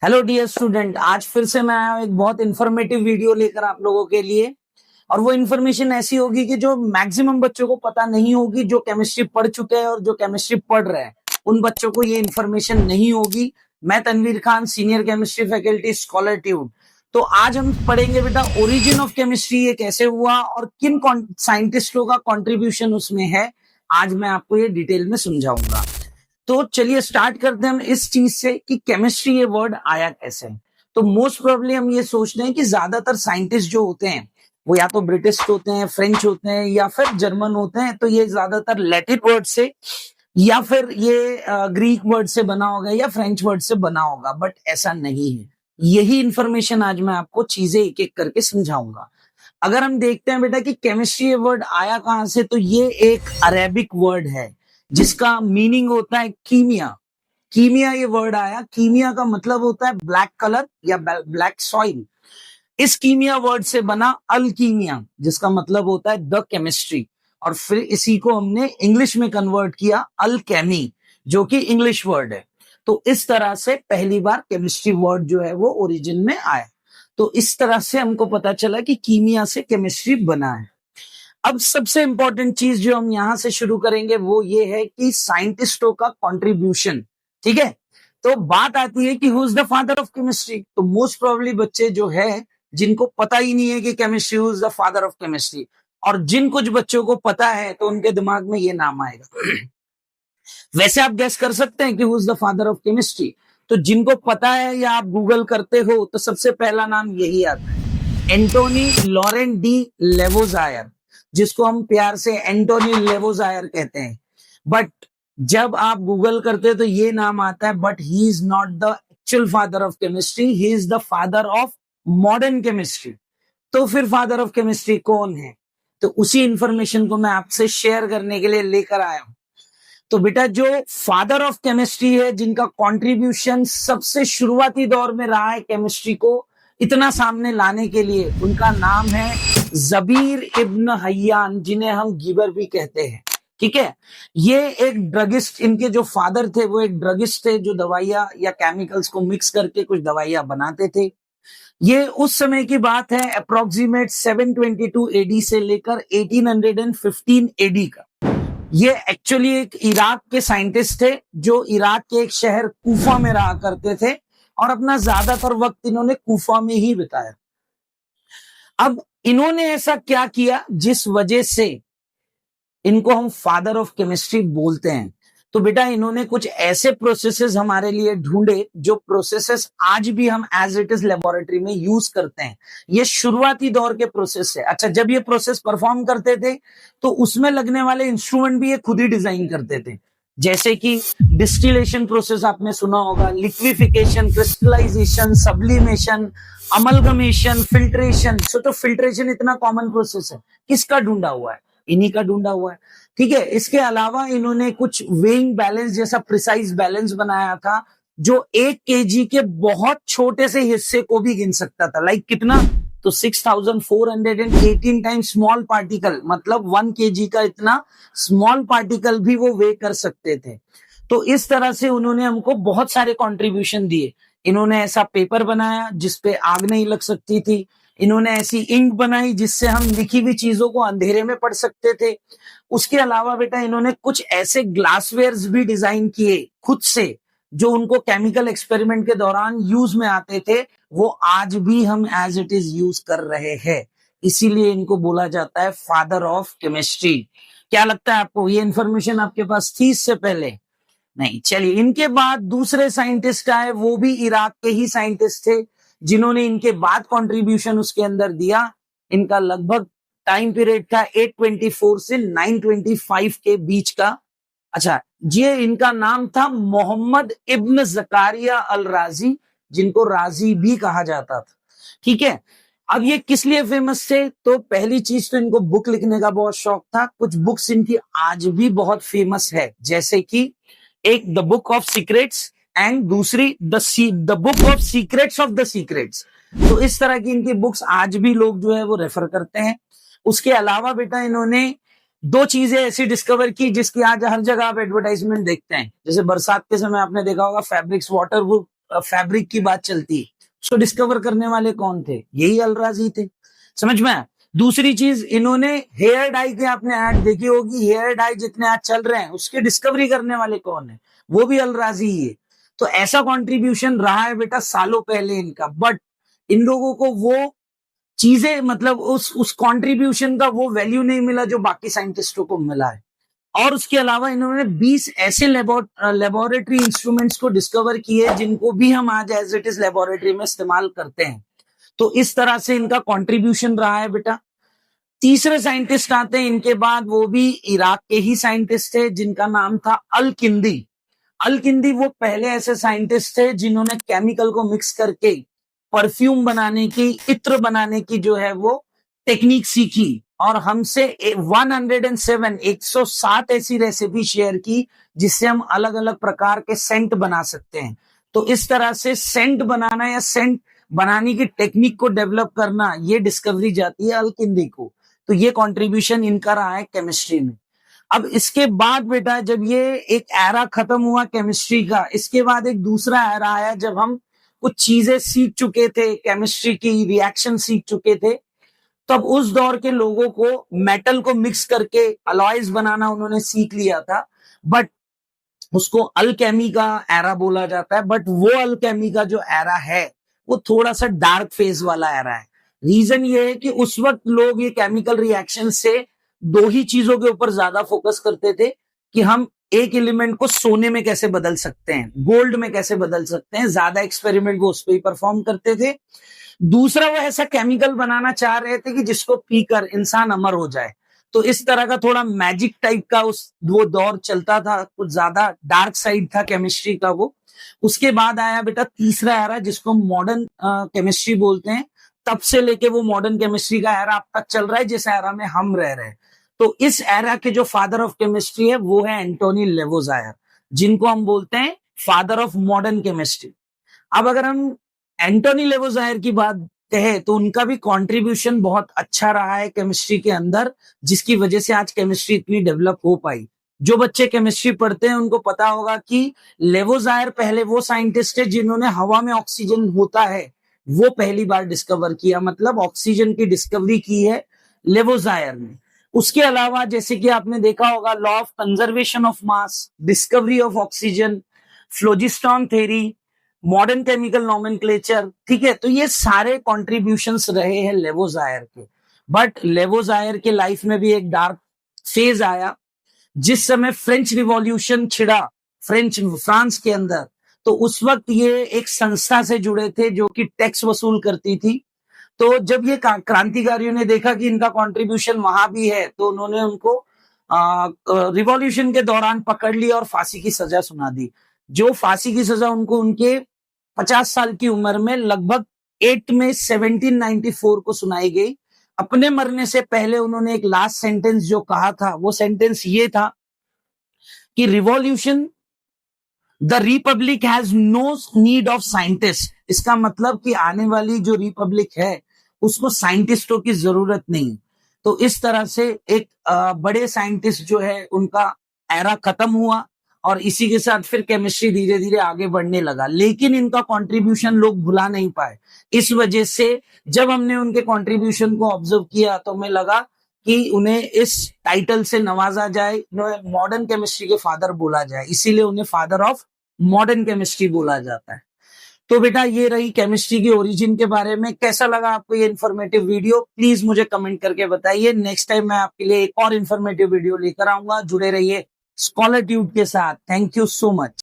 Hello dear student, आज फिर से मैं आया हूं एक बहुत इंफॉर्मेटिव वीडियो लेकर आप लोगों के लिए। और वो इन्फॉर्मेशन ऐसी होगी कि जो मैक्सिमम बच्चों को पता नहीं होगी, जो केमिस्ट्री पढ़ चुके हैं और जो केमिस्ट्री पढ़ रहे हैं उन बच्चों को ये इन्फॉर्मेशन नहीं होगी। मैं Tanveer Khan, senior chemistry faculty, scholar tube. तो आज हम पढ़ेंगे बेटा ओरिजिन ऑफ केमिस्ट्री ये कैसे हुआ और किन साइंटिस्टों का कॉन्ट्रीब्यूशन उसमें है। आज मैं आपको ये डिटेल में समझाऊंगा। तो चलिए स्टार्ट करते हैं हम इस चीज से कि केमिस्ट्री ये वर्ड आया कैसे। तो मोस्ट प्रोबेबली हम ये सोचते हैं कि ज्यादातर साइंटिस्ट जो होते हैं वो या तो ब्रिटिश होते हैं, फ्रेंच होते हैं या फिर जर्मन होते हैं। तो ये ज्यादातर लैटिन वर्ड से या फिर ये ग्रीक वर्ड से बना होगा या फ्रेंच वर्ड से बना होगा, बट ऐसा नहीं है। यही इंफॉर्मेशन आज मैं आपको चीजें एक एक करके समझाऊंगा। अगर हम देखते हैं बेटा कि केमिस्ट्री ये वर्ड आया कहां से, तो ये एक अरेबिक वर्ड है जिसका मीनिंग होता है कीमिया। कीमिया ये वर्ड आया, कीमिया का मतलब होता है ब्लैक कलर या ब्लैक सॉइल। इस कीमिया वर्ड से बना अल्कीमिया, जिसका मतलब होता है द केमिस्ट्री। और फिर इसी को हमने इंग्लिश में कन्वर्ट किया अल्केमी, जो कि इंग्लिश वर्ड है। तो इस तरह से पहली बार केमिस्ट्री वर्ड जो है वो ओरिजिन में आया। तो इस तरह से हमको पता चला कि कीमिया से केमिस्ट्री बना है। अब सबसे इंपॉर्टेंट चीज जो हम यहां से शुरू करेंगे वो ये है कि साइंटिस्टों का कंट्रीब्यूशन। ठीक है, तो बात आती है कि who is the father of chemistry. तो मोस्ट प्रोबेबली बच्चे जो है जिनको पता ही नहीं है कि chemistry who is the father of chemistry, और जिन कुछ बच्चों को पता है तो उनके दिमाग में ये नाम आएगा। वैसे आप गैस कर सकते हैं कि who is the father of chemistry. तो जिनको पता है या आप गूगल करते हो तो सबसे पहला नाम यही आता है, एंटोनी लॉरेंट डी लेवोजायर, जिसको हम प्यार से एंटोनी लेवोजायर कहते हैं। बट जब आप गूगल करते हैं तो ये नाम आता है, but he is not the actual father of chemistry, he is the father of modern chemistry. तो फिर फादर ऑफ केमिस्ट्री कौन है? तो उसी इंफॉर्मेशन को मैं आपसे शेयर करने के लिए लेकर आया हूं। तो बेटा जो फादर ऑफ केमिस्ट्री है, जिनका कंट्रीब्यूशन सबसे शुरुआती दौर में रहा है केमिस्ट्री को इतना सामने लाने के लिए, उनका नाम है जबीर इब्न हय्यान, जिन्हें हम गिबर भी कहते हैं। ठीक है, ये एक ड्रगिस्ट, इनके जो फादर थे वो एक ड्रगिस्ट थे जो दवाइयां या केमिकल्स को मिक्स करके कुछ दवाइयां बनाते थे। ये उस समय की बात है, अप्रोक्सीमेट 722 एडी से लेकर 1815 एडी का। ये एक्चुअली एक इराक के साइंटिस्ट थे जो इराक के एक शहर कूफा में रहा करते थे और अपना ज्यादातर वक्त इन्होंने कूफा में ही बिताया। अब इन्होंने ऐसा क्या किया जिस वजह से इनको हम फादर ऑफ केमिस्ट्री बोलते हैं? तो बेटा इन्होंने कुछ ऐसे प्रोसेसेस हमारे लिए ढूंढे जो प्रोसेसेस आज भी हम एज इट इज लेबोरेटरी में यूज करते हैं। ये शुरुआती दौर के प्रोसेस है। अच्छा, जब ये प्रोसेस परफॉर्म करते थे तो उसमें लगने वाले इंस्ट्रूमेंट भी ये खुद ही डिजाइन करते थे। जैसे कि डिस्टिलेशन प्रोसेस आपने सुना होगा, liquefaction, crystallisation, sublimation, amalgamation, filtration. तो फिल्ट्रेशन इतना कॉमन प्रोसेस है, किसका ढूंढा हुआ है? इन्हीं का ढूंढा हुआ है। ठीक है, इसके अलावा इन्होंने कुछ वेइंग बैलेंस जैसा प्रिसाइज बैलेंस बनाया था जो 1 kg के बहुत छोटे से हिस्से को भी गिन सकता था। लाइक कितना? तो 6418 टाइम्स स्मॉल पार्टिकल, मतलब 1 kg का इतना स्मॉल पार्टिकल भी वो वे कर सकते थे। तो इस तरह से उन्होंने हमको बहुत सारे कंट्रीब्यूशन दिए। इन्होंने ऐसा पेपर बनाया जिसपे आग नहीं लग सकती थी। इन्होंने ऐसी इंक बनाई जिससे हम लिखी हुई चीजों को अंधेरे में पढ़ सकते थे। उसके अलावा बेटा इन्होंने कुछ ऐसे ग्लासवेयर्स भी डिजाइन किए खुद से जो उनको केमिकल एक्सपेरिमेंट के दौरान यूज में आते थे, वो आज भी हम एज इट इज यूज कर रहे हैं। इसीलिए इनको बोला जाता है फादर ऑफ केमिस्ट्री। क्या लगता है आपको, ये इंफॉर्मेशन आपके पास थी इससे पहले? नहीं। चलिए, इनके बाद दूसरे साइंटिस्ट आए, वो भी इराक के ही साइंटिस्ट थे जिन्होंने इनके बाद कंट्रीब्यूशन उसके अंदर दिया। इनका लगभग टाइम पीरियड था 824 से 925 के बीच का। अच्छा, ये इनका नाम था मोहम्मद इब्न जकारिया अल राजी, जिनको राजी भी कहा जाता था। ठीक है, अब ये किस लिए फेमस थे? तो पहली चीज तो इनको बुक लिखने का बहुत शौक था। कुछ बुक्स इनकी आज भी बहुत फेमस है, जैसे कि एक the book of secrets and दूसरी the book of secrets of the secrets. तो इस तरह की इनकी बुक्स आज भी लोग जो है वो रेफर करते हैं। उसके अलावा बेटा इन्होंने 2 चीजें ऐसी डिस्कवर की जिसकी आज हर जगह आप एडवर्टाइजमेंट देखते हैं। जैसे बरसात के समय आपने देखा होगा फैब्रिक्स वाटर फैब्रिक की बात चलती, उसको डिस्कवर करने वाले कौन थे? यही अलराजी थे। समझ में आया? दूसरी चीज, इन्होंने हेयर डाई के आपने ऐड देखी होगी, हेयर डाई जितने आज चल रहे हैं उसकी डिस्कवरी करने वाले कौन है? वो भी अलराजी ही है। तो ऐसा कंट्रीब्यूशन रहा है बेटा सालों पहले इनका, बट इन लोगों को वो चीजें मतलब उस कंट्रीब्यूशन का वो वैल्यू नहीं मिला जो बाकी साइंटिस्टों को मिला है। और उसके अलावा इन्होंने 20 ऐसे लेबोरेटरी इंस्ट्रूमेंट्स को डिस्कवर किए जिनको भी हम आज एज इट इज लेबोरेटरी में इस्तेमाल करते हैं। तो इस तरह से इनका कंट्रीब्यूशन रहा है बेटा। तीसरे साइंटिस्ट आते हैं इनके बाद, वो भी इराक के ही साइंटिस्ट थे जिनका नाम था अल किंदी। अल किंदी वो पहले ऐसे साइंटिस्ट थे जिन्होंने केमिकल को मिक्स करके परफ्यूम बनाने की, इत्र बनाने की जो है वो टेक्निक सीखी और हमसे 107 ऐसी रेसिपी शेयर की जिससे हम अलग अलग प्रकार के सेंट बना सकते हैं। तो इस तरह से सेंट बनाना या सेंट बनाने की टेक्निक को डेवलप करना, ये डिस्कवरी जाती है अलकिंदी को। तो ये कंट्रीब्यूशन इनका रहा है केमिस्ट्री में। अब इसके बाद बेटा जब ये एक एरा खत्म हुआ केमिस्ट्री का, इसके बाद एक दूसरा एरा आया जब हम कुछ चीजें सीख चुके थे, केमिस्ट्री की रिएक्शन सीख चुके थे। तब उस दौर के लोगों को मेटल को मिक्स करके अलॉयज बनाना उन्होंने सीख लिया था, बट उसको अल्केमी का एरा बोला जाता है। बट वो अल्केमी का जो एरा है वो थोड़ा सा डार्क फेज वाला एरा है। रीजन ये है कि उस वक्त लोग ये केमिकल रिएक्शन से दो ही चीजों के ऊपर ज्यादा फोकस करते थे कि हम एक एलिमेंट को सोने में कैसे बदल सकते हैं, गोल्ड में कैसे बदल सकते हैं, ज्यादा एक्सपेरिमेंट वो उस पर ही परफॉर्म करते थे। दूसरा, वो ऐसा केमिकल बनाना चाह रहे थे कि जिसको पीकर इंसान अमर हो जाए। तो इस तरह का थोड़ा मैजिक टाइप का वो दौर चलता था, कुछ ज्यादा डार्क साइड था केमिस्ट्री का वो। उसके बाद आया बेटा तीसरा एरा जिसको मॉडर्न केमिस्ट्री बोलते हैं। तब से लेके वो मॉडर्न केमिस्ट्री का एरा अब तक चल रहा है जिस एरा में हम रह रहे हैं। तो इस एरा के जो फादर ऑफ केमिस्ट्री है वो है एंटोनी लेवोजायर, जिनको हम बोलते हैं फादर ऑफ मॉडर्न केमिस्ट्री। अब अगर हम एंटोनी लेवोजायर की बात कहें तो उनका भी कंट्रीब्यूशन बहुत अच्छा रहा है केमिस्ट्री के अंदर, जिसकी वजह से आज केमिस्ट्री इतनी डेवलप हो पाई। जो बच्चे केमिस्ट्री पढ़ते हैं उनको पता होगा कि लेवोजायर पहले वो साइंटिस्ट है जिन्होंने हवा में ऑक्सीजन होता है वो पहली बार डिस्कवर किया, मतलब ऑक्सीजन की डिस्कवरी की है लेवोजायर ने। उसके अलावा जैसे कि आपने देखा होगा law of conservation of mass, discovery of oxygen, phlogiston theory, modern chemical nomenclature, ठीक है। तो ये सारे कॉन्ट्रीब्यूशंस रहे हैं लेवोजायर के। बट लेवोजायर के लाइफ में भी एक डार्क फेज आया जिस समय फ्रेंच रिवॉल्यूशन छिड़ा फ्रांस के अंदर। तो उस वक्त ये एक संस्था से जुड़े थे जो कि टैक्स वसूल करती थी। तो जब ये क्रांतिकारियों ने देखा कि इनका कंट्रीब्यूशन वहां भी है तो उन्होंने उनको रिवॉल्यूशन के दौरान पकड़ लिया और फांसी की सजा सुना दी। जो फांसी की सजा उनको उनके 50 साल की उम्र में लगभग 8 में 1794 को सुनाई गई। अपने मरने से पहले उन्होंने एक लास्ट सेंटेंस जो कहा था वो सेंटेंस ये था कि revolution the republic has no need of scientist. इसका मतलब कि आने वाली जो रिपब्लिक है उसको साइंटिस्टों की जरूरत नहीं। तो इस तरह से एक बड़े साइंटिस्ट जो है उनका एरा खत्म हुआ और इसी के साथ फिर केमिस्ट्री धीरे धीरे आगे बढ़ने लगा। लेकिन इनका कंट्रीब्यूशन लोग भुला नहीं पाए। इस वजह से जब हमने उनके कंट्रीब्यूशन को ऑब्जर्व किया तो हमें लगा कि उन्हें इस टाइटल से नवाजा जाए, मॉडर्न केमिस्ट्री के फादर बोला जाए, इसीलिए उन्हें फादर ऑफ मॉडर्न केमिस्ट्री बोला जाता है। तो बेटा ये रही केमिस्ट्री की ओरिजिन के बारे में। कैसा लगा आपको ये इन्फॉर्मेटिव वीडियो, प्लीज मुझे कमेंट करके बताइए। नेक्स्ट टाइम मैं आपके लिए एक और इन्फॉर्मेटिव वीडियो लेकर आऊंगा। जुड़े रहिए स्कॉलर ट्यूब के साथ। Thank you so much.